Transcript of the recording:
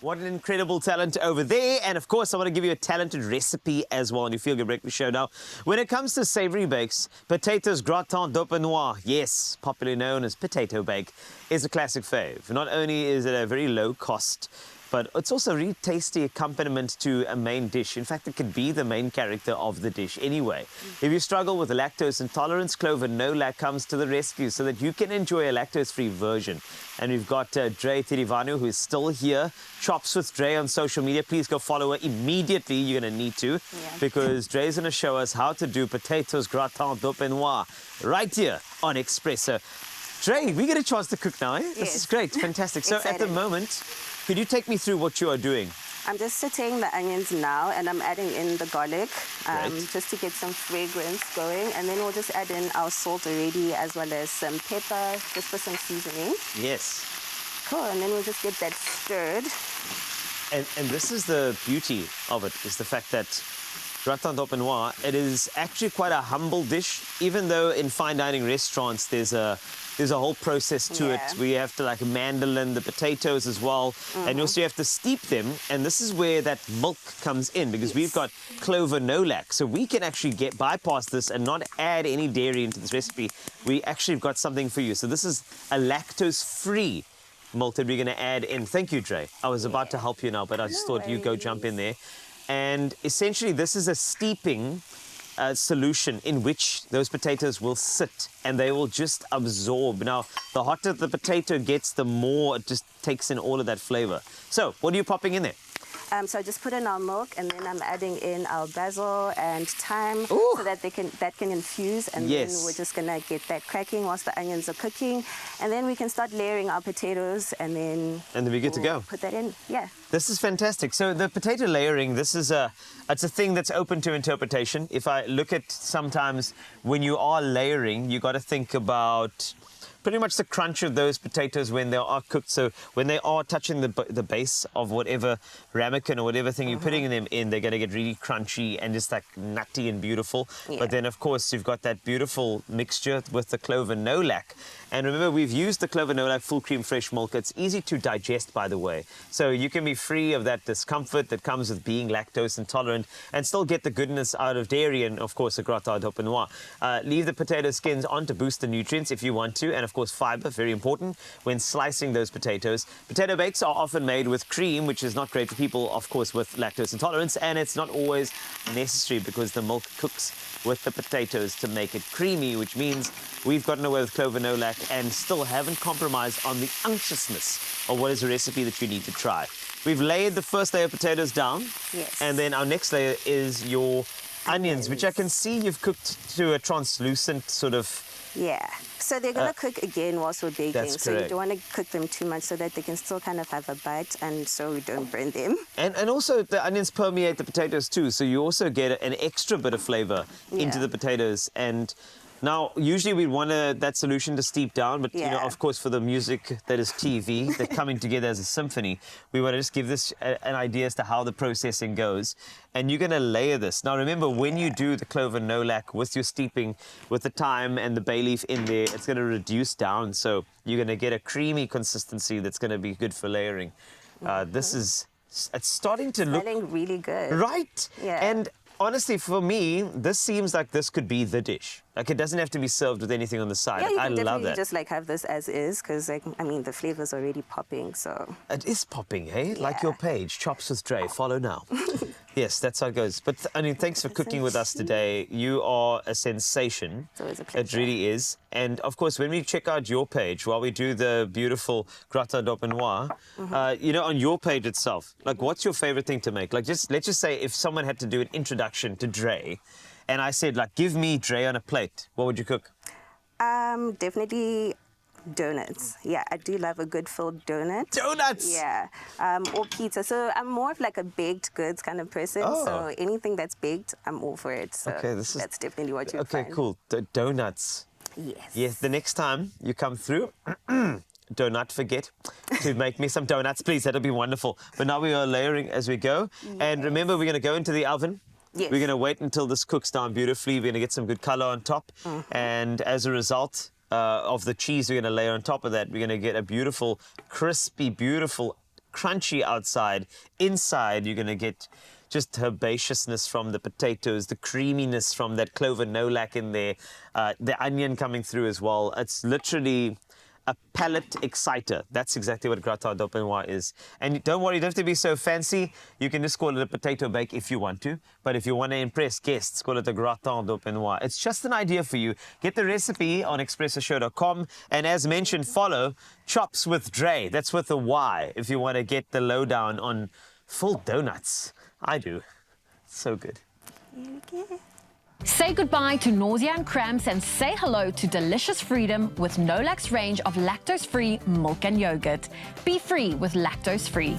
What an incredible talent over there. And of course, I want to give you a talented recipe as well on your Feel Good Breakfast show. Now, when it comes to savory bakes, potatoes gratin Dauphinoise, yes, popularly known as potato bake, is a classic fave. Not only is it a very low cost, but it's also a really tasty accompaniment to a main dish. In fact, it could be the main character of the dish anyway. If you struggle with lactose intolerance, Clover Nolac comes to the rescue so that you can enjoy a lactose-free version. And we've got Dre Tirivanu, who is still here. Chops with Dre on social media. Please go follow her immediately. You're going to need to, because Dre's going to show us how to do potatoes gratin Dauphinoise right here on Expresso. Dre, we get a chance to cook now, eh? Yes. This is great, fantastic. So Excited. at the moment, could you take me through what you are doing? I'm just sauteing the onions now, and I'm adding in the garlic Great. just to get some fragrance going. And then we'll just add in our salt already, as well as some pepper, just for some seasoning. Yes. Cool, and then we'll just get that stirred. And this is the beauty of it, is the fact that gratin Dauphinoise, it is actually quite a humble dish, even though in fine dining restaurants there's a whole process to it. We have to like mandolin the potatoes as well, and also you have to steep them, and this is where that milk comes in, because we've got Clover Nolac, so we can actually bypass this and not add any dairy into this recipe. We actually have got something for you. So this is a lactose-free milk that we're going to add in. Thank you, Dre. I was about to help you now, but I just thought you go jump in there. And essentially, this is a steeping solution in which those potatoes will sit and they will just absorb. Now, the hotter the potato gets, the more it just takes in all of that flavor. So, what are you popping in there? So I just put in our milk, and then I'm adding in our basil and thyme so that that can infuse, and then we're just gonna get that cracking whilst the onions are cooking, and then we can start layering our potatoes, and then we're good to go. Put that in, This is fantastic. So the potato layering, it's a thing that's open to interpretation. If I look at sometimes when you are layering, you got to think about pretty much the crunch of those potatoes when they are cooked. So when they are touching the base of whatever ramekin or whatever thing you're putting them in, they're going to get really crunchy and just like nutty and beautiful. But then, of course, you've got that beautiful mixture with the Clover Nolac. And remember, we've used the Clover Nolac full cream fresh milk. It's easy to digest, by the way. So you can be free of that discomfort that comes with being lactose intolerant and still get the goodness out of dairy and, of course, the gratin Dauphinoise. Leave the potato skins on to boost the nutrients if you want to. And, of course, fiber, very important when slicing those potatoes. Potato bakes are often made with cream, which is not great for people, of course, with lactose intolerance. And it's not always necessary because the milk cooks with the potatoes to make it creamy, which means we've gotten away with Clover Nolac and still haven't compromised on the unctuousness of what is a recipe that you need to try. We've layered the first layer of potatoes down. And then our next layer is your onions, which I can see you've cooked to a translucent sort of... So they're going to cook again whilst we're baking. That's so correct. you don't want to cook them too much so that they can still kind of have a bite, and so we don't burn them. And also the onions permeate the potatoes too, so you also get an extra bit of flavor into the potatoes. And now, usually we want that solution to steep down, but, you know, of course, for the music that is TV, that coming together as a symphony, we want to just give this an idea as to how the processing goes. And you're going to layer this. Now, remember, when you do the Clover Nolac with your steeping, with the thyme and the bay leaf in there, it's going to reduce down. So you're going to get a creamy consistency that's going to be good for layering. This is... It's starting to look... Smelling really good. Right? And honestly, for me, this seems like this could be the dish. Like, it doesn't have to be served with anything on the side. You I can love definitely that. just like have this as is, because like, I mean, the flavor's already popping, so. It is popping, hey? Like your page, Chops with Dre. Follow now. Yes, that's how it goes. But, I mean, thanks for cooking with us today. You are a sensation. It's always a pleasure. It really is. And, of course, when we check out your page, while we do the beautiful gratin Dauphinoise, you know, on your page itself, like, what's your favorite thing to make? Like, let's just say if someone had to do an introduction to Dre, and I said, like, give me Dre on a plate, what would you cook? Definitely donuts. I do love a good filled donut. Donuts? Or pizza. So I'm more of like a baked goods kind of person. So anything that's baked, I'm all for it. So that's definitely what you'll find. Okay, cool. Donuts. Yes, the next time you come through, do not forget to make me some donuts, please. That'll be wonderful. But now we are layering as we go. And remember, we're going to go into the oven. We're going to wait until this cooks down beautifully. We're going to get some good color on top. And as a result of the cheese we're going to layer on top of that, we're going to get a beautiful, crispy, beautiful crunchy outside. Inside, you're going to get just herbaceousness from the potatoes, the creaminess from that clover Nolac in there, the onion coming through as well. It's literally a palate exciter. That's exactly what gratin Dauphinoise is. And don't worry, you don't have to be so fancy. You can just call it a potato bake if you want to. But if you want to impress guests, call it a gratin Dauphinoise. It's just an idea for you. Get the recipe on expressoshow.com. And as mentioned, follow Chops with Dre. That's with a Y if you want to get the lowdown on full donuts. I do. It's so good. Okay. Say goodbye to nausea and cramps and say hello to delicious freedom with Nolac's range of lactose-free milk and yogurt. Be free with lactose-free.